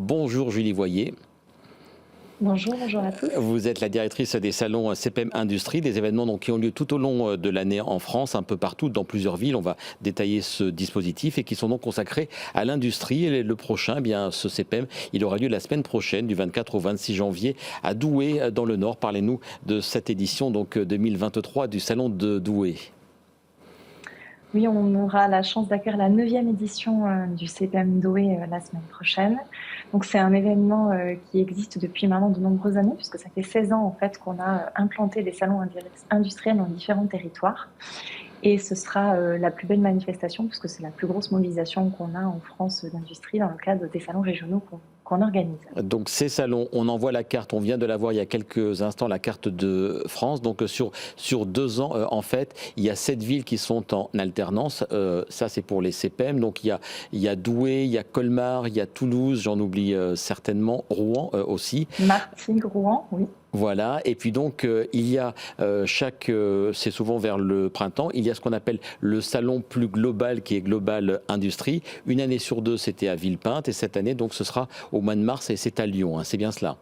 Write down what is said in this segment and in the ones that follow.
Bonjour Julie Voyer. Bonjour à tous. Vous êtes la directrice des salons CPEM Industrie, des événements donc, qui ont lieu tout au long de l'année en France, un peu partout, dans plusieurs villes. On va détailler ce dispositif et qui sont donc consacrés à l'industrie. Et le prochain, ce CPEM, il aura lieu la semaine prochaine, du 24 au 26 janvier, à Douai, dans le Nord. Parlez-nous de cette édition donc 2023 du salon de Douai. Oui, on aura la chance d'accueillir la 9e édition du CPM Douai la semaine prochaine. Donc c'est un événement qui existe depuis maintenant de nombreuses années, puisque ça fait 16 ans en fait qu'on a implanté des salons industriels dans différents territoires. Et ce sera la plus belle manifestation, puisque c'est la plus grosse mobilisation qu'on a en France d'industrie dans le cadre des salons régionaux qu'on organise. Donc ces salons, on envoie la carte, on vient de la voir il y a quelques instants, la carte de France. Donc sur 2 ans, en fait, il y a 7 villes qui sont en alternance. Ça, c'est pour les CPEM. Donc il y a Douai, il y a Colmar, il y a Toulouse, j'en oublie certainement, Rouen aussi. Martigues, Rouen, oui. Voilà, et puis donc il y a c'est souvent vers le printemps, il y a ce qu'on appelle le salon plus global qui est Global Industrie. Une année sur 2, c'était à Villepinte et cette année donc ce sera au mois de mars et c'est à Lyon, hein, c'est bien cela.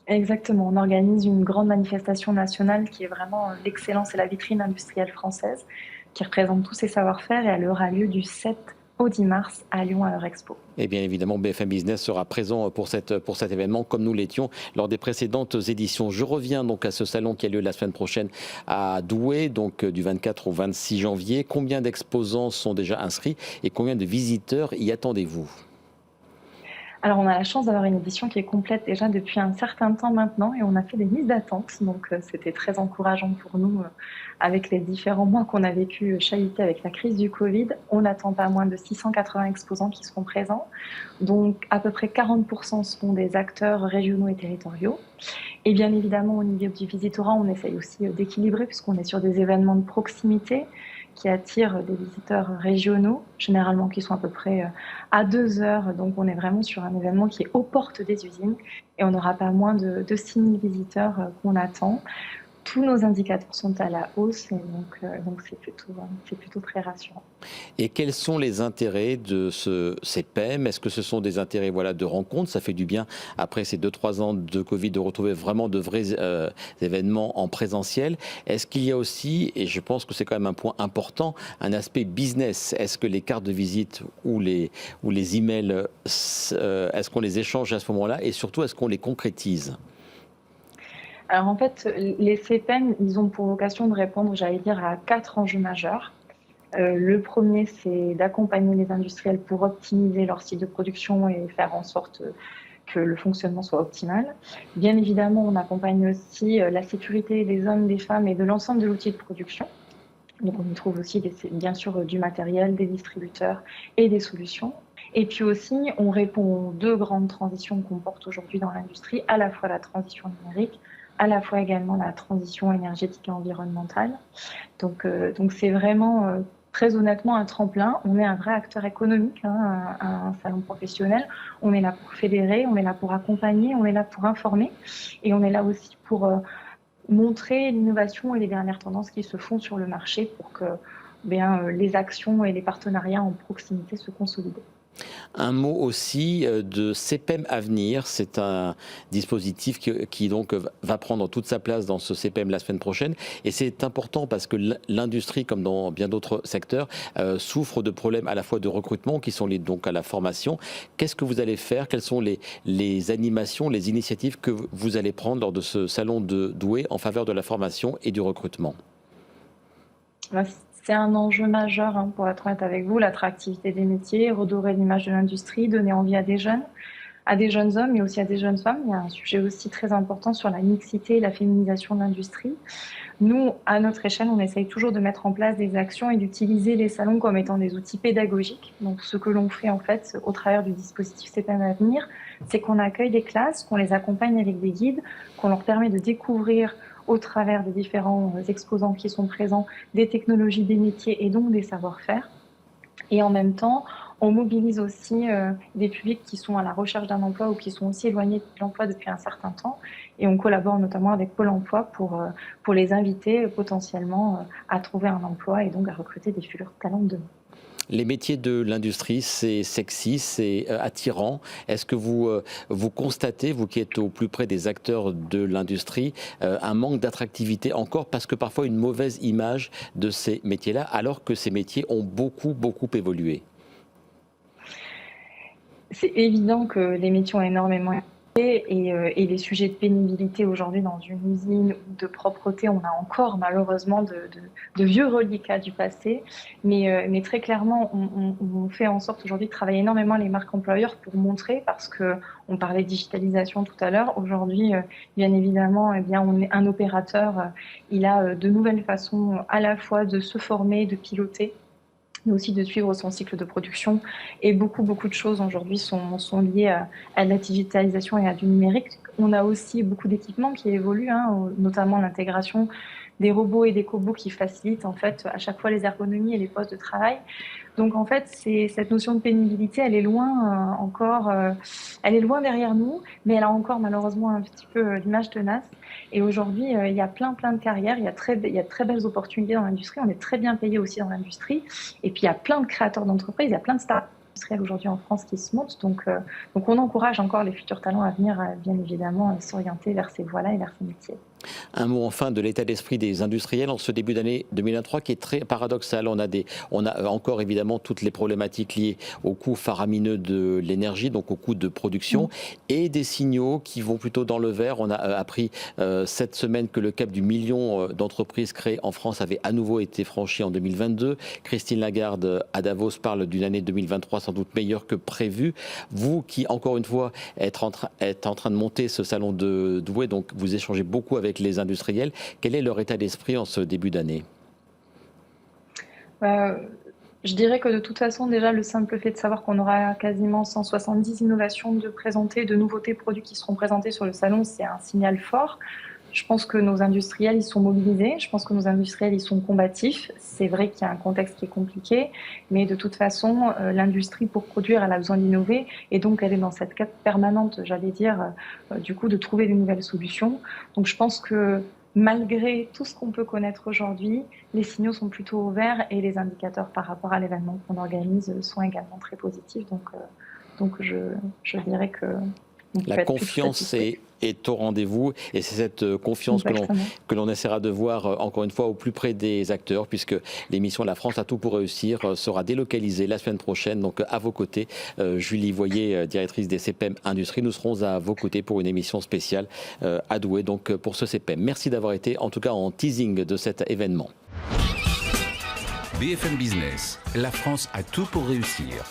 Exactement, on organise une grande manifestation nationale qui est vraiment l'excellence et la vitrine industrielle française, qui représente tous ses savoir-faire et elle aura lieu du 7 au 10 mars à Lyon à l'Eurexpo. Et bien évidemment, BFM Business sera présent pour cet événement, comme nous l'étions lors des précédentes éditions. Je reviens donc à ce salon qui a lieu la semaine prochaine à Douai, donc du 24 au 26 janvier. Combien d'exposants sont déjà inscrits et combien de visiteurs y attendez-vous ? Alors, on a la chance d'avoir une édition qui est complète déjà depuis un certain temps maintenant et on a fait des listes d'attente. Donc, c'était très encourageant pour nous avec les différents mois qu'on a vécu chahutés avec la crise du Covid. On attend pas moins de 680 exposants qui seront présents. Donc, à peu près 40% seront des acteurs régionaux et territoriaux. Et bien évidemment, au niveau du visitorat, on essaye aussi d'équilibrer puisqu'on est sur des événements de proximité qui attirent des visiteurs régionaux, généralement qui sont à peu près à 2 heures. Donc on est vraiment sur un événement qui est aux portes des usines et on n'aura pas moins de 6 000 visiteurs qu'on attend. Tous nos indicateurs sont à la hausse et donc c'est plutôt très rassurant. Et quels sont les intérêts de ce CPEM ? Est-ce que ce sont des intérêts de rencontre ? Ça fait du bien, après ces 2-3 ans de Covid, de retrouver vraiment de vrais événements en présentiel. Est-ce qu'il y a aussi, et je pense que c'est quand même un point important, un aspect business ? Est-ce que les cartes de visite ou les emails, est-ce qu'on les échange à ce moment-là ? Et surtout, est-ce qu'on les concrétise ? Alors en fait, les CPEM, ils ont pour vocation de répondre, j'allais dire, à 4 enjeux majeurs. Le premier, c'est d'accompagner les industriels pour optimiser leur cycle de production et faire en sorte que le fonctionnement soit optimal. Bien évidemment, on accompagne aussi la sécurité des hommes, des femmes et de l'ensemble de l'outil de production. Donc on y trouve aussi bien sûr du matériel, des distributeurs et des solutions. Et puis aussi, on répond aux 2 grandes transitions qu'on porte aujourd'hui dans l'industrie, à la fois la transition numérique, à la fois également la transition énergétique et environnementale. Donc c'est vraiment très honnêtement un tremplin. On est un vrai acteur économique, un salon professionnel. On est là pour fédérer, on est là pour accompagner, on est là pour informer et on est là aussi pour montrer l'innovation et les dernières tendances qui se font sur le marché pour que les actions et les partenariats en proximité se consolident. Un mot aussi de CPEM Avenir, c'est un dispositif qui donc va prendre toute sa place dans ce CPEM la semaine prochaine et c'est important parce que l'industrie, comme dans bien d'autres secteurs, souffre de problèmes à la fois de recrutement qui sont liés donc à la formation. Qu'est-ce que vous allez faire ? Quelles sont les animations, les initiatives que vous allez prendre lors de ce salon de Douai en faveur de la formation et du recrutement ? C'est un enjeu majeur, pour être honnête avec vous, l'attractivité des métiers, redorer l'image de l'industrie, donner envie à des jeunes hommes, mais aussi à des jeunes femmes. Il y a un sujet aussi très important sur la mixité et la féminisation de l'industrie. Nous, à notre échelle, on essaye toujours de mettre en place des actions et d'utiliser les salons comme étant des outils pédagogiques. Donc, ce que l'on fait en fait au travers du dispositif CPEM Avenir, c'est qu'on accueille des classes, qu'on les accompagne avec des guides, qu'on leur permet de découvrir au travers des différents exposants qui sont présents, des technologies, des métiers et donc des savoir-faire. Et en même temps, on mobilise aussi des publics qui sont à la recherche d'un emploi ou qui sont aussi éloignés de l'emploi depuis un certain temps. Et on collabore notamment avec Pôle emploi pour les inviter potentiellement à trouver un emploi et donc à recruter des futurs talents de demain. Les métiers de l'industrie, c'est sexy, c'est attirant. Est-ce que vous constatez, vous qui êtes au plus près des acteurs de l'industrie, un manque d'attractivité encore parce que parfois une mauvaise image de ces métiers-là, alors que ces métiers ont beaucoup évolué? C'est évident que les métiers ont énormément évolué et les sujets de pénibilité aujourd'hui dans une usine ou de propreté, on a encore malheureusement de vieux reliquats du passé. Mais très clairement, on fait en sorte aujourd'hui de travailler énormément les marques employeurs pour montrer, parce qu'on parlait de digitalisation tout à l'heure. Aujourd'hui, bien évidemment, on est un opérateur, il a de nouvelles façons à la fois de se former, de piloter, mais aussi de suivre son cycle de production. Et beaucoup de choses aujourd'hui sont liées à la digitalisation et à du numérique. On a aussi beaucoup d'équipements qui évoluent, notamment l'intégration des robots et des cobots qui facilitent en fait à chaque fois les ergonomies et les postes de travail. Donc en fait, cette notion de pénibilité, elle est loin elle est loin derrière nous, mais elle a encore malheureusement un petit peu l'image tenace. Et aujourd'hui, il y a plein de carrières, il y a de très belles opportunités dans l'industrie, on est très bien payé aussi dans l'industrie. Et puis il y a plein de créateurs d'entreprises, il y a plein de startups industrielles aujourd'hui en France qui se montent. Donc on encourage encore les futurs talents à venir, bien évidemment, s'orienter vers ces voies-là et vers ces métiers. Un mot enfin de l'état d'esprit des industriels en ce début d'année 2023 qui est très paradoxal. On a encore évidemment toutes les problématiques liées au coût faramineux de l'énergie, donc au coût de production, et des signaux qui vont plutôt dans le vert. On a appris cette semaine que le cap du million d'entreprises créées en France avait à nouveau été franchi en 2022. Christine Lagarde à Davos parle d'une année 2023 sans doute meilleure que prévue. Vous qui, encore une fois, êtes en train de monter ce salon de Douai, donc vous échangez beaucoup avec les industriels. Quel est leur état d'esprit en ce début d'année? Je dirais que de toute façon, déjà, le simple fait de savoir qu'on aura quasiment 170 innovations de présenter, de nouveautés produits qui seront présentés sur le salon, c'est un signal fort. Je pense que nos industriels, ils sont mobilisés. Je pense que nos industriels, ils sont combatifs. C'est vrai qu'il y a un contexte qui est compliqué, mais de toute façon, l'industrie, pour produire, elle a besoin d'innover. Et donc, elle est dans cette quête permanente, j'allais dire, du coup, de trouver de nouvelles solutions. Donc, je pense que malgré tout ce qu'on peut connaître aujourd'hui, les signaux sont plutôt au vert et les indicateurs par rapport à l'événement qu'on organise sont également très positifs. Donc je dirais que la confiance est au rendez-vous et c'est cette confiance que l'on essaiera de voir encore une fois au plus près des acteurs, puisque l'émission La France a tout pour réussir sera délocalisée la semaine prochaine. Donc à vos côtés, Julie Voyer, directrice des CPEM Industrie, nous serons à vos côtés pour une émission spéciale à Douai, donc pour ce CPEM. Merci d'avoir été en tout cas en teasing de cet événement. BFM Business, la France a tout pour réussir.